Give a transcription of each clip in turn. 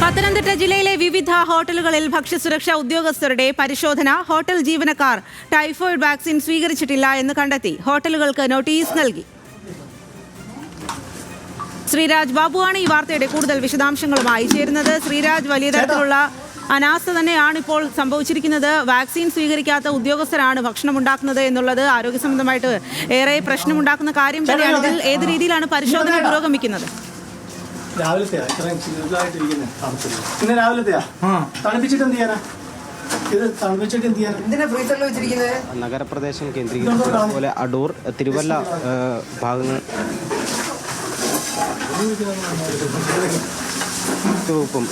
പത്തനംതിട്ട ജില്ലയിലെ വിവിധ ഹോട്ടലുകളിൽ ഭക്ഷ്യസുരക്ഷാ ഉദ്യോഗസ്ഥരുടെ പരിശോധന. ഹോട്ടൽ ജീവനക്കാർ ടൈഫോയിഡ് വാക്സിൻ സ്വീകരിച്ചിട്ടില്ല എന്ന് കണ്ടെത്തി ഹോട്ടലുകൾക്ക് നോട്ടീസ് നൽകി. ശ്രീരാജ് ബാബുവാണ് ഈ വാർത്തയുടെ കൂടുതൽ വിശദാംശങ്ങളുമായി ചേരുന്നത്. ശ്രീരാജ്, വലിയ തരത്തിലുള്ള അനാസ്ഥ തന്നെയാണ് ഇപ്പോൾ സംഭവിച്ചിരിക്കുന്നത്. വാക്സിൻ സ്വീകരിക്കാത്ത ഉദ്യോഗസ്ഥരാണ് ഭക്ഷണം ഉണ്ടാക്കുന്നത് എന്നുള്ളത് ആരോഗ്യ സംബന്ധമായിട്ട് ഏറെ പ്രശ്നമുണ്ടാക്കുന്ന കാര്യം തന്നെയാണ്. ഇതിൽ ഏത് രീതിയിലാണ് പരിശോധന പുരോഗമിക്കുന്നത്? നഗരപ്രദേശം കേന്ദ്രീകരിച്ച് അതുപോലെ അടൂർ, തിരുവല്ല ഭാഗങ്ങൾ വകുപ്പും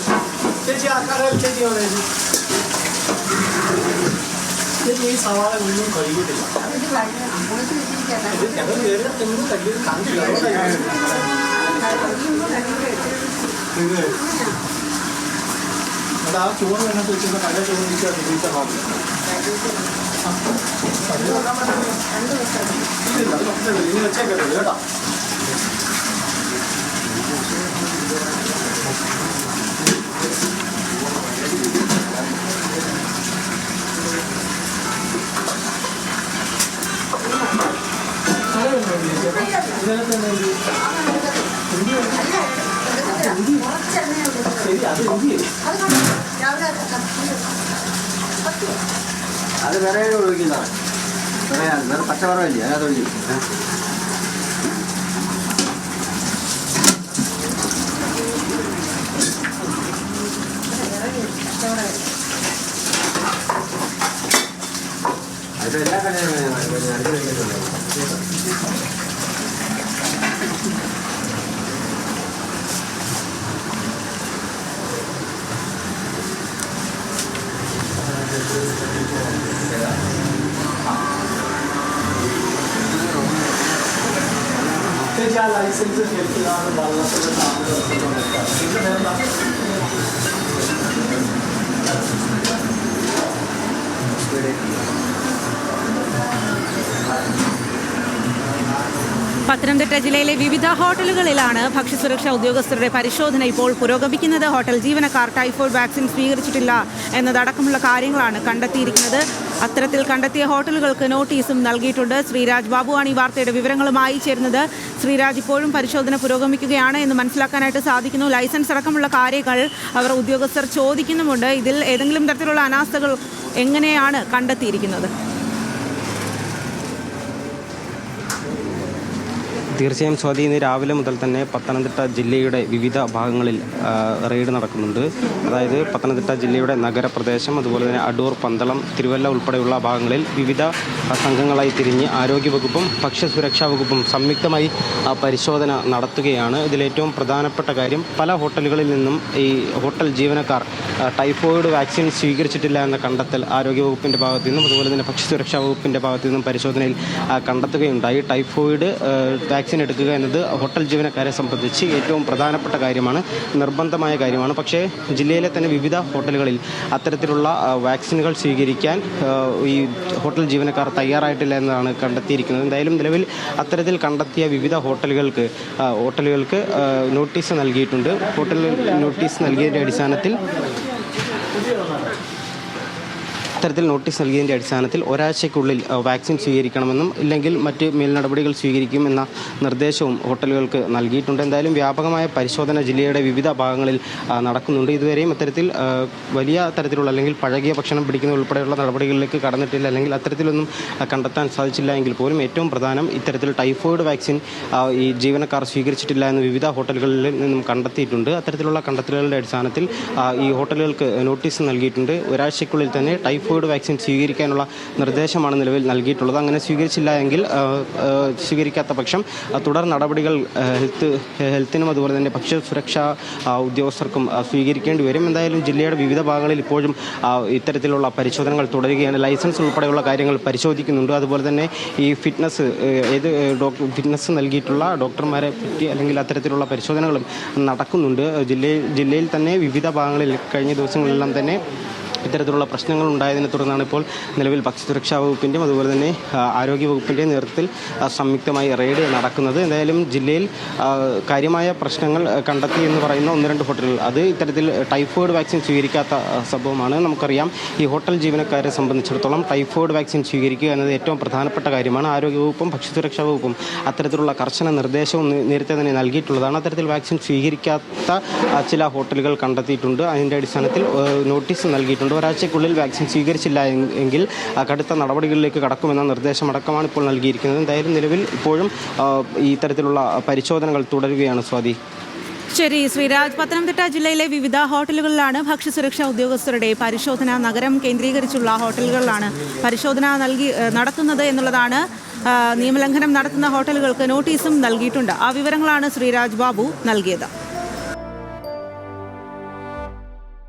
ചോറ് വേണം വെച്ചിട്ട് പല ചോറ് വെച്ചേക്കല്ലോ കേട്ടോ. അത് വേറെ ഒഴിക്കുന്നതാണ്, വേറെ പച്ചവറവില്ലേ അതിനകത്ത് ഒഴിക്കും. അത് എല്ലാ കടയിലും ലൈസൻസ് എടുത്തതാണ് പത്തനംതിട്ട ജില്ലയിലെ വിവിധ ഹോട്ടലുകളിലാണ് ഭക്ഷ്യസുരക്ഷാ ഉദ്യോഗസ്ഥരുടെ പരിശോധന ഇപ്പോൾ പുരോഗമിക്കുന്നത്. ഹോട്ടൽ ജീവനക്കാർ ടൈഫോയിഡ് വാക്സിൻ സ്വീകരിച്ചിട്ടില്ല എന്നതടക്കമുള്ള കാര്യങ്ങളാണ് കണ്ടെത്തിയിരിക്കുന്നത്. അത്തരത്തിൽ കണ്ടെത്തിയ ഹോട്ടലുകൾക്ക് നോട്ടീസും നൽകിയിട്ടുണ്ട്. ശ്രീരാജ് ബാബുവാണ് ഈ വാർത്തയുടെ വിവരങ്ങളുമായി ചേരുന്നത്. ശ്രീരാജ്, ഇപ്പോഴും പരിശോധന പുരോഗമിക്കുകയാണ് എന്ന് മനസ്സിലാക്കാനായിട്ട് സാധിക്കുന്നു. ലൈസൻസ് അടക്കമുള്ള കാര്യങ്ങൾ അവർ ഉദ്യോഗസ്ഥർ ചോദിക്കുന്നുമുണ്ട്. ഇതിൽ ഏതെങ്കിലും തരത്തിലുള്ള അനാസ്ഥകൾ എങ്ങനെയാണ് കണ്ടെത്തിയിരിക്കുന്നത്? തീർച്ചയായും സ്വാതി, ഇന്ന് രാവിലെ മുതൽ തന്നെ പത്തനംതിട്ട ജില്ലയുടെ വിവിധ ഭാഗങ്ങളിൽ റെയ്ഡ് നടക്കുന്നുണ്ട്. അതായത് പത്തനംതിട്ട ജില്ലയുടെ നഗരപ്രദേശം, അതുപോലെ തന്നെ അടൂർ, പന്തളം, തിരുവല്ല ഉൾപ്പെടെയുള്ള ഭാഗങ്ങളിൽ വിവിധ സംഘങ്ങളായി തിരിഞ്ഞ് ആരോഗ്യവകുപ്പും ഭക്ഷ്യസുരക്ഷാ വകുപ്പും സംയുക്തമായി പരിശോധന നടത്തുകയാണ്. ഇതിലേറ്റവും പ്രധാനപ്പെട്ട കാര്യം, പല ഹോട്ടലുകളിൽ നിന്നും ഈ ഹോട്ടൽ ജീവനക്കാർ ടൈഫോയിഡ് വാക്സിൻ സ്വീകരിച്ചിട്ടില്ല എന്ന കണ്ടെത്തൽ ആരോഗ്യവകുപ്പിൻ്റെ ഭാഗത്തു നിന്നും അതുപോലെ തന്നെ ഭക്ഷ്യസുരക്ഷാ വകുപ്പിൻ്റെ ഭാഗത്തു നിന്നും പരിശോധനയിൽ കണ്ടെത്തുകയുണ്ടായി. ടൈഫോയിഡ് വാക്സിൻ എടുക്കുക എന്നത് ഹോട്ടൽ ജീവനക്കാരെ സംബന്ധിച്ച് ഏറ്റവും പ്രധാനപ്പെട്ട കാര്യമാണ്, നിർബന്ധമായ കാര്യമാണ്. പക്ഷേ ജില്ലയിലെ തന്നെ വിവിധ ഹോട്ടലുകളിൽ അത്തരത്തിലുള്ള വാക്സിനുകൾ സ്വീകരിക്കാൻ ഈ ഹോട്ടൽ ജീവനക്കാർ തയ്യാറായിട്ടില്ല എന്നതാണ് കണ്ടെത്തിയിരിക്കുന്നത്. എന്തായാലും നിലവിൽ അത്തരത്തിൽ കണ്ടെത്തിയ വിവിധ ഹോട്ടലുകൾക്ക് നോട്ടീസ് നൽകിയിട്ടുണ്ട്. നോട്ടീസ് നൽകിയതിൻ്റെ അടിസ്ഥാനത്തിൽ ഒരാഴ്ചയ്ക്കുള്ളിൽ വാക്സിൻ സ്വീകരിക്കണമെന്നും ഇല്ലെങ്കിൽ മറ്റ് മേൽനടപടികൾ സ്വീകരിക്കുമെന്ന നിർദ്ദേശവും ഹോട്ടലുകൾക്ക് നൽകിയിട്ടുണ്ട്. എന്തായാലും വ്യാപകമായ പരിശോധന ജില്ലയുടെ വിവിധ ഭാഗങ്ങളിൽ നടക്കുന്നുണ്ട്. ഇതുവരെയും അത്തരത്തിൽ വലിയ തരത്തിലുള്ള അല്ലെങ്കിൽ പഴകിയ ഭക്ഷണം പിടിക്കുന്ന ഉൾപ്പെടെയുള്ള നടപടികളിലേക്ക് കടന്നിട്ടില്ല, അല്ലെങ്കിൽ അത്തരത്തിലൊന്നും കണ്ടെത്താൻ സാധിച്ചില്ല എങ്കിൽ പോലും ഏറ്റവും പ്രധാനം ഇത്തരത്തിൽ ടൈഫോയിഡ് വാക്സിൻ ഈ ജീവനക്കാർ സ്വീകരിച്ചിട്ടില്ല എന്ന് വിവിധ ഹോട്ടലുകളിൽ നിന്നും കണ്ടെത്തിയിട്ടുണ്ട്. അത്തരത്തിലുള്ള കണ്ടെത്തലുകളുടെ അടിസ്ഥാനത്തിൽ ഈ ഹോട്ടലുകൾക്ക് നോട്ടീസ് നൽകിയിട്ടുണ്ട്. ഒരാഴ്ചയ്ക്കുള്ളിൽ തന്നെ ടൈഫോയിഡ് വാക്സിൻ സ്വീകരിക്കാനുള്ള നിർദ്ദേശമാണ് നിലവിൽ നൽകിയിട്ടുള്ളത്. അങ്ങനെ സ്വീകരിക്കാത്ത പക്ഷം തുടർ നടപടികൾ ഹെൽത്തിനും അതുപോലെ തന്നെ ഭക്ഷ്യസുരക്ഷാ ഉദ്യോഗസ്ഥർക്കും സ്വീകരിക്കേണ്ടി വരും. എന്തായാലും ജില്ലയുടെ വിവിധ ഭാഗങ്ങളിൽ ഇപ്പോഴും ഇത്തരത്തിലുള്ള പരിശോധനകൾ തുടരുകയാണ്. ലൈസൻസ് ഉൾപ്പെടെയുള്ള കാര്യങ്ങൾ പരിശോധിക്കുന്നുണ്ട്. അതുപോലെ തന്നെ ഈ ഫിറ്റ്നസ് നൽകിയിട്ടുള്ള ഡോക്ടർമാരെ പറ്റി അല്ലെങ്കിൽ അത്തരത്തിലുള്ള പരിശോധനകളും നടക്കുന്നുണ്ട്. ജില്ലയിൽ തന്നെ വിവിധ ഭാഗങ്ങളിൽ കഴിഞ്ഞ ദിവസങ്ങളെല്ലാം തന്നെ ഇത്തരത്തിലുള്ള പ്രശ്നങ്ങൾ ഉണ്ടായതിനെ തുടർന്നാണ് ഇപ്പോൾ നിലവിൽ ഭക്ഷ്യസുരക്ഷാ വകുപ്പിൻ്റെയും അതുപോലെ തന്നെ ആരോഗ്യ വകുപ്പിൻ്റെയും നേതൃത്വത്തിൽ സംയുക്തമായി റെയ്ഡ് നടക്കുന്നത്. എന്തായാലും ജില്ലയിൽ കാര്യമായ പ്രശ്നങ്ങൾ കണ്ടെത്തി എന്ന് പറയുന്ന 1-2 ഹോട്ടലുകൾ, അത് ഇത്തരത്തിൽ ടൈഫോയിഡ് വാക്സിൻ സ്വീകരിക്കാത്ത സംഭവമാണ്. നമുക്കറിയാം, ഈ ഹോട്ടൽ ജീവനക്കാരെ സംബന്ധിച്ചിടത്തോളം ടൈഫോയിഡ് വാക്സിൻ സ്വീകരിക്കുക എന്നത് ഏറ്റവും പ്രധാനപ്പെട്ട കാര്യമാണ്. ആരോഗ്യവകുപ്പും ഭക്ഷ്യസുരക്ഷാ വകുപ്പും അത്തരത്തിലുള്ള കർശന നിർദ്ദേശവും നേരത്തെ തന്നെ നൽകിയിട്ടുള്ളതാണ്. അത്തരത്തിൽ വാക്സിൻ സ്വീകരിക്കാത്ത ചില ഹോട്ടലുകൾ കണ്ടെത്തിയിട്ടുണ്ട്. അതിൻ്റെ അടിസ്ഥാനത്തിൽ നോട്ടീസ് നൽകിയിട്ടുണ്ട്. ഒരാഴ്ചയ്ക്കുള്ളിൽ വാക്സിൻ സ്വീകരിച്ചില്ല എങ്കിൽ കടുത്ത നടപടികളിലേക്ക് കടക്കുമെന്ന നിർദ്ദേശമടക്കമാണ് ഇപ്പോൾ നൽകിയിരിക്കുന്നത്. എന്തായാലും നിലവിൽ ഇപ്പോഴും ഈ തരത്തിലുള്ള പരിശോധനകൾ തുടരുകയാണ്. സ്വാതി. ശരി ശ്രീരാജ്, പത്തനംതിട്ട ജില്ലയിലെ വിവിധ ഹോട്ടലുകളിലാണ് ഭക്ഷ്യസുരക്ഷാ ഉദ്യോഗസ്ഥരുടെ പരിശോധന. നഗരം കേന്ദ്രീകരിച്ചുള്ള ഹോട്ടലുകളിലാണ് പരിശോധന നടത്തുന്നത് എന്നുള്ളതാണ്. നിയമലംഘനം നടത്തുന്ന ഹോട്ടലുകൾക്ക് നോട്ടീസും നൽകിയിട്ടുണ്ട്. ആ വിവരങ്ങളാണ് ശ്രീരാജ് ബാബു നൽകിയത്.